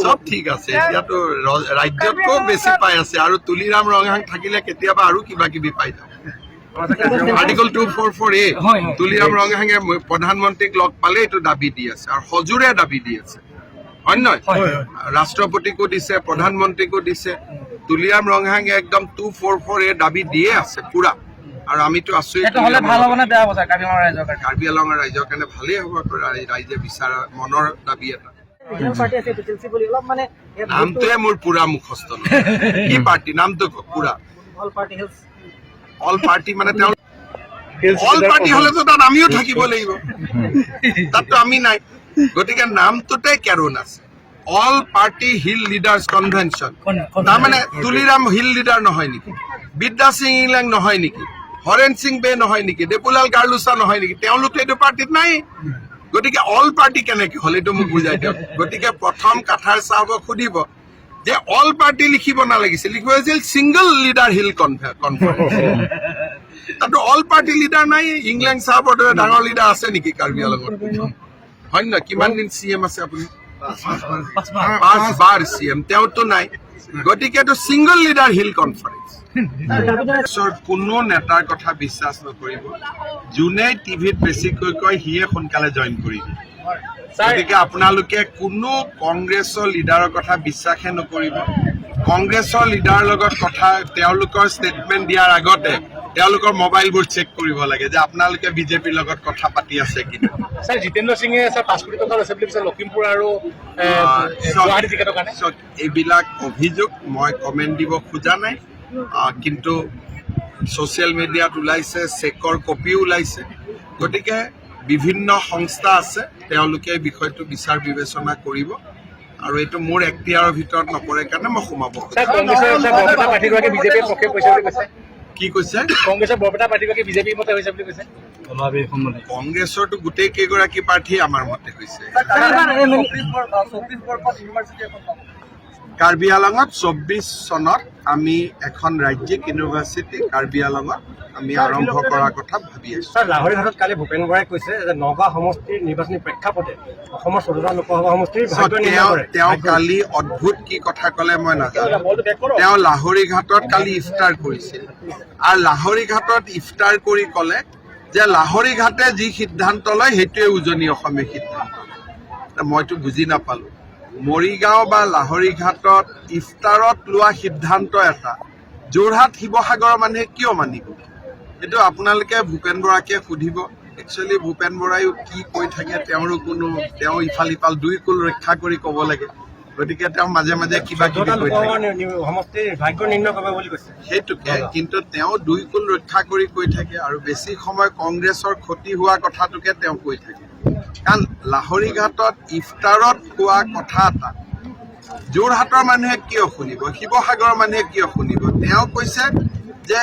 সব ঠিক আছে এতিয়াতো ৰাজ্যতকৈ বেছি পাই আছে আৰু তুলিৰাম ৰঙাং থাকিলে কেতিয়াবা আৰু কিবা কিবি পাই যাব আৰ্টিকল 244A তুলিৰাম ৰঙাঙে প্ৰধানমন্ত্ৰীক লগ পালে এইটো দাবী দি আছে আৰু সজোৰে দাবী দি আছে হয় নহয় ৰাষ্ট্ৰপতিকো দিছে প্ৰধানমন্ত্ৰীকো দিছে তুলিৰাম ৰঙাঙে একদম 244A দাবী দিয়ে আছে পুৰা আৰু আমিতো আছো কাৰ্বি আংলঙৰ ৰাইজৰ কাৰণে ভালেই হ'ব ৰাইজে বিচাৰা মনৰ দাবী এটা নামটোৱে মোৰ পুৰা মুখস্থ কি পাৰ্টি নামটো পুৰা অল পাৰ্টি মানে তেওঁ অল পাৰ্টি হলেতো তাত আমিও থাকিব লাগিব তাততো আমি নাই গতিকে নামটোতে কেৰণ আছে all party hill leaders convention তাৰমানে তুলিৰাম হিল লিডাৰ নহয় নেকি বিদ্যা সিং ইংলেং নহয় নেকি হৰেণ সিং বে নহয় নেকি দেপুলাল গাৰ্লুচা নহয় নেকি তেওঁলোকে এইটো পাৰ্টিত নাই গতিকে অল পাৰ্টি কেনেকে হ'ল এইটো মোক বুজাই দিয়ক গতিকে প্ৰথম কাঠাৰ চাহাবক সুধিব যে অল পাৰ্টি লিখিব নালাগিছিল লিখিব হৈছিল ছিংগল লিডাৰ হিল কনফাৰেন্স তাতো অল পাৰ্টি লিডাৰ নাই ইংলেণ্ড চাহাবৰ দৰে ডাঙৰ লিডাৰ আছে নেকি কাৰ্বি আংলঙত হয় নহয় কিমান দিন CM আছে আপুনি 5 বাৰ CM তেওঁতো নাই গতিকে এইটো ছিংগল লিডাৰ হিল কনফাৰেন্স কোনো নেতাৰ কথা বিশ্বাস নকৰিব যোনে টিভিত বেছিকৈ কয় সিয়ে সোনকালে জইন কৰিব গতিকে আপোনালোকে কোনো কংগ্ৰেছৰ লিডাৰৰ কথা বিশ্বাসে নকৰিব কংগ্ৰেছৰ লিডাৰৰ লগত কথা তেওঁলোকৰ ষ্টেটমেণ্ট দিয়াৰ আগতে তেওঁলোকৰ মোবাইলবোৰ চেক কৰিব লাগে যে আপোনালোকে বিজেপিৰ লগত কথা পাতি আছে কিনা স্যাৰ জিতেন্দ্ৰ সিঙে স্যাৰ 5 কোটি টকা লৈছে বুলি কৈছে লখিমপুৰ আৰু গুৱাহাটী টিকেটৰ কাৰণে এইবিলাক অভিযোগ মই কমেণ্ট দিব খোজা নাই কিন্তু ছ'চিয়েল মিডিয়াত ওলাইছে চেকৰ কপি ওলাইছে গতিকে বিভিন্ন সংস্থা আছে তেওঁলোকে এই বিষয়টো বিচাৰ বিবেচনা কৰিব আৰু এইটো মোৰ এখতিয়াৰৰ ভিতৰত নপৰে কাৰণে মই সোমাব কি কৈছে কংগ্ৰেছৰ বৰপেটা পাৰ্টিগৰাকী বিজেপিৰ মতে হৈছে বুলি কৈছে কংগ্ৰেছৰতো গোটেই কেইগৰাকী প্ৰাৰ্থী আমাৰ মতে হৈছে কাৰ্বি আংলঙত 24 চনত আমি এখন ৰাজ্যিক ইউনিভাৰ্চিটি কাৰ্বি আংলঙত আমি আৰম্ভ কৰাৰ কথা ভাবি আছো লাহৰীঘাটত কালি ভূপেন বৰাই কৈছে যে নগাঁও সমষ্টিৰ নিৰ্বাচনী প্ৰেক্ষাপটে অসমৰ 14টা লোকসভা সমষ্টিৰ তেওঁ কালি অদ্ভুত কি কথা ক'লে মই নাজানো তেওঁ লাহৰীঘাটত কালি ইফতাৰ কৰিছিল আৰু লাহৰীঘাটত ইফতাৰ কৰি ক'লে যে লাহৰীঘাটে যি সিদ্ধান্ত লয় সেইটোৱে উজনি অসমীয়া সিদ্ধান্ত মইতো বুজি নাপালো মৰিগাঁও বা লাহৰীঘাটত ইফতাৰত লোৱা সিদ্ধান্ত এটা যোৰহাট শিৱসাগৰৰ মানুহে কিয় মানিব এইটো আপোনালোকে ভূপেন বৰাকে সুধিব একচুৱেলি ভূপেন বৰাইও কি কৈ থাকে তেওঁ ইফাল ইফাল দুই কুল ৰক্ষা কৰি ক'ব লাগে গতিকে তেওঁ মাজে মাজে কিবা কিবি কৈ থাকে সেইটোকে কিন্তু তেওঁ দুই কুল ৰক্ষা কৰি কৈ থাকে আৰু বেছি সময় কংগ্ৰেছৰ ক্ষতি হোৱা কথাটোকে তেওঁ কৈ থাকে কাৰণ লাহৰীঘাটত ইফতাৰত কোৱা কথা এটা যোৰহাটৰ মানুহে কিয় শুনিব শিৱসাগৰৰ মানুহে কিয় শুনিব তেওঁ কৈছে যে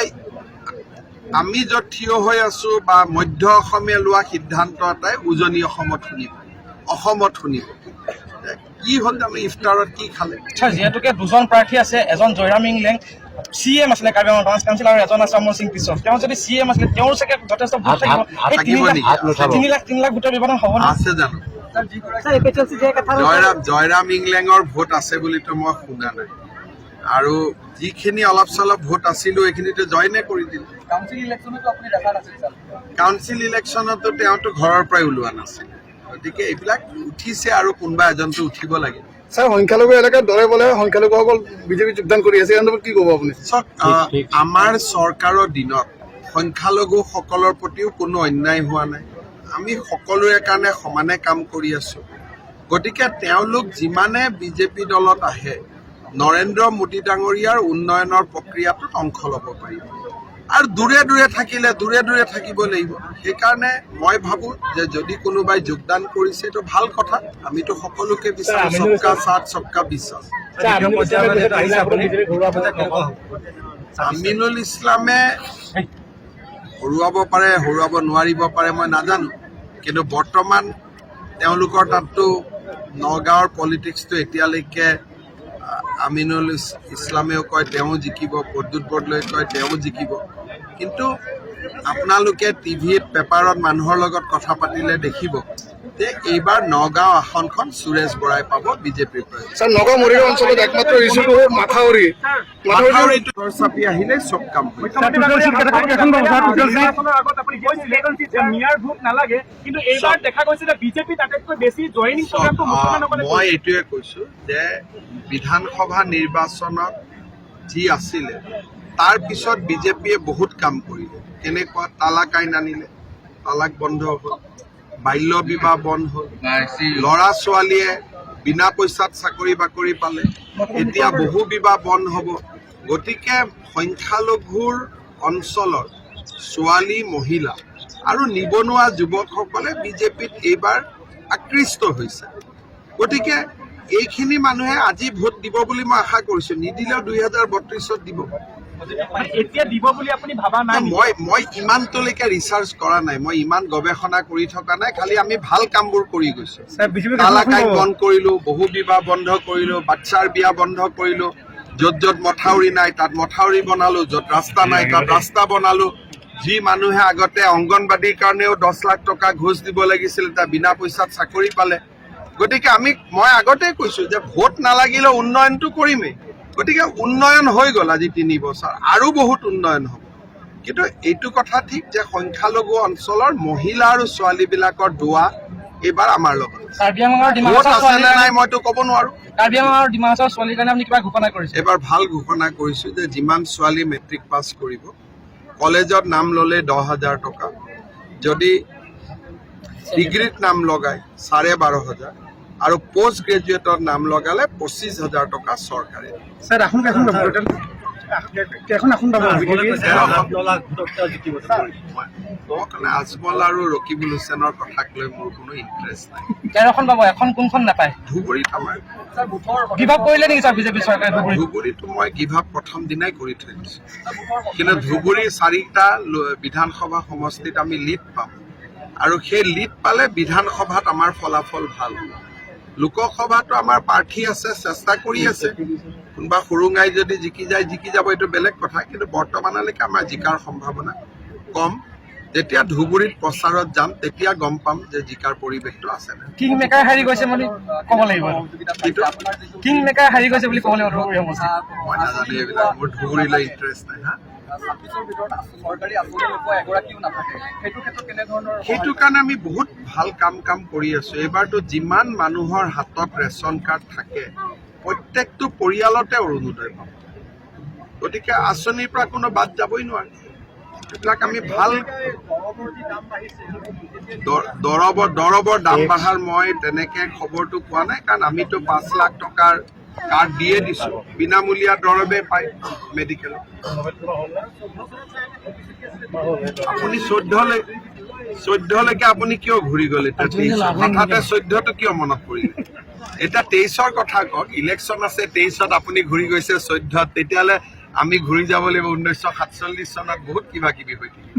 আমি য'ত থিয় হৈ আছো বা মধ্য অসমীয়া লোৱা সিদ্ধান্ত এটাই উজনি অসমত শুনিব কি হ'ল আমি ইফতাৰত কি খালে যিহেতুকে দুজন প্ৰাৰ্থী আছে এজন জয়ৰাম ইংলেং CM আছিলে কাৰ্বি আংলং ব্ৰাঞ্চ কাউন্সিল আৰু এজন আছে অমৰ সিং পিছৰ তেওঁ যদি CM আছিলে তেওঁৰ চাগে যথেষ্ট ভোট থাকিব 3 লাখ ভোটৰ ব্যৱধান হ'ব আছে জানো জয়ৰাম ইংলেঙৰ ভোট আছে বুলিতো মই শুনা নাই আৰু যিখিনি অলপ চলপ ভোট আছিলো এইখিনিতো জইনে কৰি দিলে কাউন্সিল ইলেকশ্যনতো তেওঁতো ঘৰৰ পৰাই ওলোৱা নাছিল গতিকে এইবিলাক উঠিছে আৰু কোনোবা এজনটো উঠিব লাগে স্যাৰ সংখ্যালঘু এলাকাৰ দলে বলে সংখ্যালঘুসকল বিজেপি যোগদান কৰি আছে কি ক'ব আপুনি আমাৰ চৰকাৰৰ দিনত সংখ্যালঘুসকলৰ প্ৰতিও কোনো অন্যায় হোৱা নাই আমি সকলোৰে কাৰণে সমানে কাম কৰি আছো গতিকে তেওঁলোক যিমানে বিজেপি দলত আহে নৰেন্দ্ৰ মোদী ডাঙৰীয়াৰ উন্নয়নৰ প্ৰক্ৰিয়াটোত অংশ ল'ব পাৰিব আৰু দূৰে দূৰে থাকিলে দূৰে দূৰে থাকিব লাগিব সেইকাৰণে মই ভাবোঁ যে যদি কোনোবাই যোগদান কৰিছে এইটো ভাল কথা আমিতো সকলোকে বিচাৰোঁ সবকা সাথ সবকা বিশ্বাস আমিনুল ইছলামে হৰুৱাব পাৰে হৰুৱাব নোৱাৰিব পাৰে মই নাজানো কিন্তু বৰ্তমান তেওঁলোকৰ তাততো নগাঁৱৰ পলিটিক্সটো এতিয়ালৈকে আমিনুল ইছলামেও কয় তেওঁ জিকিব প্ৰদ্যুৎ বৰদলৈ কয় তেওঁ জিকিব কিন্তু আপোনালোকে টিভিত পেপাৰত মানুহৰ লগত কথা পাতিলে দেখিব যে এইবাৰ নগাঁও আসনখন সুৰেশ বৰাই পাব বিজেপিৰ পৰা। স্যাৰ নগাঁও মৰিগাঁও অঞ্চলত একমাত্ৰ ইস্যুটো হ'ল মাথাউৰিটো চাপি আহিলে চব কাম হৈ মই এইটোৱে কৈছো যে বিধানসভা নিৰ্বাচনত যি আছিলে তাৰ পিছত বিজেপিয়ে বহুত কাম কৰিলে। কেনেকুৱা তালাক আইন আনিলে, তালাক বন্ধ হ'ল, বাল্য বিবাহ বন্ধ হ'ল, ল'ৰা ছোৱালীয়ে বিনা পইচাত চাকৰি বাকৰি পালে, এতিয়া বহু বিবাহ বন্ধ হ'ব। গতিকে সংখ্যালঘুৰ অঞ্চলৰ ছোৱালী মহিলা আৰু নিবনুৱা যুৱকসকলে বিজেপিত এইবাৰ আকৃষ্ট হৈছে। গতিকে এইখিনি মানুহে আজি ভোট দিব বুলি মই আশা কৰিছো, নিদিলেও 2032ত দিব। মই ইমানটোলৈকে ৰিচাৰ্চ কৰা নাই, মই ইমান গৱেষণা কৰি থকা নাই, খালি আমি ভাল কামবোৰ কৰি গৈছো। তালাক আইন বন্ধ কৰিলো, বহু বিবাহ বন্ধ কৰিলো, বাচ্চাৰ বিয়া বন্ধ কৰিলো, য'ত য'ত মথাউৰি নাই তাত মথাউৰি বনালো, য'ত ৰাস্তা নাই তাত ৰাস্তা বনালো। যি মানুহে আগতে অংগনবাদীৰ কাৰণেও 10 লাখ টকা ঘোষ দিব লাগিছিল, তাৰ বিনা পইচাত চাকৰি পালে। গতিকে মই আগতে কৈছো যে ভোট নালাগিলেও উন্নয়নটো কৰিমেই। গতিকে উন্নয়ন হৈ গ'ল আজি 3 বছৰ, আৰু বহুত উন্নয়ন হ'ব। কিন্তু এইটো কথা ঠিক যে সংখ্যালঘু অঞ্চলৰ মহিলা আৰু ছোৱালীবিলাকৰ দুৱা এইবাৰ আমাৰ লগত নাই মইতো ক'ব নোৱাৰো। এইবাৰ ভাল ঘোষণা কৰিছো যে যিমান ছোৱালী মেট্ৰিক পাছ কৰিব, কলেজত নাম ল'লে 10,000 টকা, যদি ডিগ্ৰীত নাম লগায় 12,500, আৰু পোষ্ট গ্ৰেজুৱেটৰ নাম লগালে 25,000 টকা চৰকাৰে। আজমল আৰু ৰকিবুল হুছেইনৰ কথাক লৈ মোৰ কোনো ইণ্টাৰেষ্ট নাই। ধুবুৰীত আমাৰ ধুবুৰীতো মই গিভ আপ প্ৰথম দিনাই কৰি থৈ দিছো। কিন্তু ধুবুৰীৰ 4টা বিধানসভা সমষ্টিত আমি লিড পাম, আৰু সেই লিড পালে বিধানসভাত আমাৰ ফলাফল ভাল হ'ব। লোকসভাতো আমাৰ প্ৰাৰ্থী আছে, চেষ্টা কৰি আছে। কোনোবা সুৰুঙাই যদি জিকি যাব এইটো বেলেগ কথা, কিন্তু বৰ্তমানলৈকে আমাৰ জিকাৰ সম্ভাৱনা কম। যেতিয়া ধুবুৰীত প্ৰচাৰত যাম তেতিয়া গম পাম যে জিকাৰ পৰিৱেশটো আছে নে। কিং মেকাৰ হাৰি গৈছে বুলি ক'ব লাগিব, কিং মেকাৰ হাৰি গৈছে বুলি ক'ব লাগিব। মই নাজানো এইবিলাক, মোৰ ধুবুৰীলৈ ইণ্টাৰেষ্ট নাই। সেইটো কাৰণে আমি বহুত ভাল কাম কৰি আছো। এইবাৰতো যিমান মানুহৰ হাতত ৰেচন কাৰ্ড থাকে প্ৰত্যেকটো পৰিয়ালতে অৰুণোদয় পাব। গতিকে আঁচনিৰ পৰা কোনো বাদ যাবই নোৱাৰে। এইবিলাক আমি ভাল দৰৱৰ দাম বঢ়াৰ মই তেনেকে খবৰটো পোৱা নাই, কাৰণ আমিতো 5 লাখ টকাৰ কাৰ্ড দিয়ে দিছো, বিনামূলীয়া দৰৱে পায় মেডিকেলত। আপুনি 14লৈকে আপুনি কিয় ঘূৰি গ'ল? এতিয়া হঠাতে 14টো কিয় মনত পৰিলে? এতিয়া 23ৰ কথা কওক, ইলেকশ্যন আছে 23ত আপুনি ঘূৰি গৈছে 14ত, তেতিয়াহ'লে আমি ঘূৰি যাব লাগিব 1947 চনত। বহুত কিবা কিবি হৈ থাকিব।